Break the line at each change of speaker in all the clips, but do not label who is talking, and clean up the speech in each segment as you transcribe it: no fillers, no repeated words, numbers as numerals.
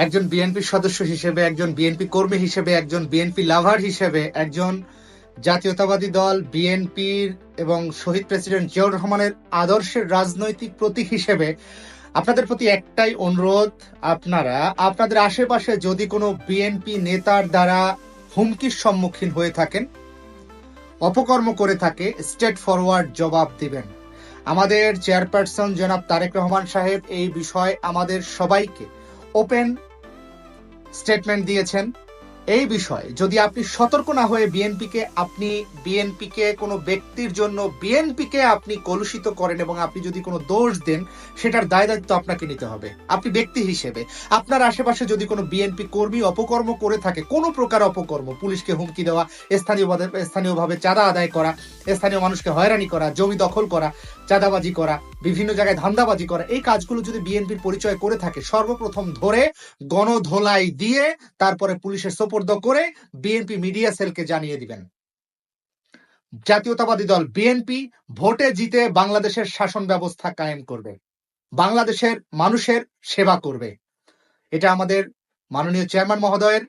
একজন বিএনপি সদস্য হিসেবে, একজন বিএনপি কর্মী হিসেবে, একজন বিএনপি লাভার হিসেবে, একজন জাতীয়তাবাদী দল বিএনপির এবং শহীদ প্রেসিডেন্ট জিয়াউর রহমানের আদর্শের রাজনৈতিক প্রতীক হিসেবে আপনাদের প্রতি একটাই অনুরোধ, আপনারা আপনাদের আশেপাশে যদি কোনো বিএনপি নেতার দ্বারা হুমকির সম্মুখীন হয়ে থাকেন, অপকর্ম করে থাকে, স্ট্রেট ফরওয়ার্ড জবাব দিবেন। আমাদের চেয়ারপারসন জনাব তারেক রহমান সাহেব এই বিষয়ে আমাদের সবাইকে ওপেন স্টেটমেন্ট দিয়েছেন। এই বিষয়ে যদি আপনি সতর্ক না হয়ে বিএনপিকে কোনো ব্যক্তির জন্য বিএনপিকে আপনি কলুষিত করেন এবং আপনি যদি কোনো দোষ দেন, সেটার দায় দায়িত্ব আপনাকে নিতে হবে। আপনি ব্যক্তি হিসেবে আপনার আশেপাশে যদি কোনো বিএনপি কর্মী অপকর্ম করে থাকে, কোনো প্রকার অপকর্ম, পুলিশকে হুমকি দেওয়া, স্থানীয়ভাবে চাঁদা আদায় করা, স্থানীয় মানুষকে হয়রানি করা, জমি দখল করা, চাঁদাবাজি করা, বিভিন্ন জায়গায় ধান্দাবাজি করা, এই কাজগুলো যদি বিএনপির পরিচয় করে থাকে, সর্বপ্রথম ধরে গণধোলাই দিয়ে তারপরে পুলিশের সোপর্দ করে বিএনপি মিডিয়া সেলকে জানিয়ে দিবেন। জাতীয়তাবাদী দল বিএনপি ভোটে জিতে বাংলাদেশের শাসন ব্যবস্থা কায়েম করবে, বাংলাদেশের মানুষের সেবা করবে। এটা আমাদের মাননীয় চেয়ারম্যান মহোদয়ের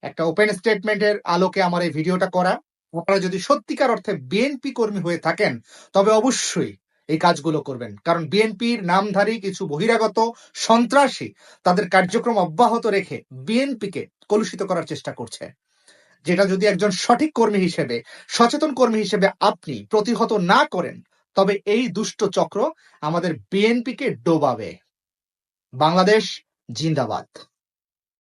একটা ওপেন স্টেটমেন্টের আলোকে আমার এই ভিডিওটা করা। আপনারা যদি সত্যিকার অর্থে বিএনপি কর্মী হয়ে থাকেন, তবে অবশ্যই এই কাজগুলো করবেন, কারণ বিএনপির নামধারী কিছু বহিরাগত সন্ত্রাসী তাদের কার্যক্রম অব্যাহত রেখে বিএনপিকে কলুষিত করার চেষ্টা করছে, যেটা যদি একজন সঠিক কর্মী হিসেবে, সচেতন কর্মী হিসেবে আপনি প্রতিহত না করেন, তবে এই দুষ্ট চক্র আমাদের বিএনপিকে ডোবাবে। বাংলাদেশ জিন্দাবাদ।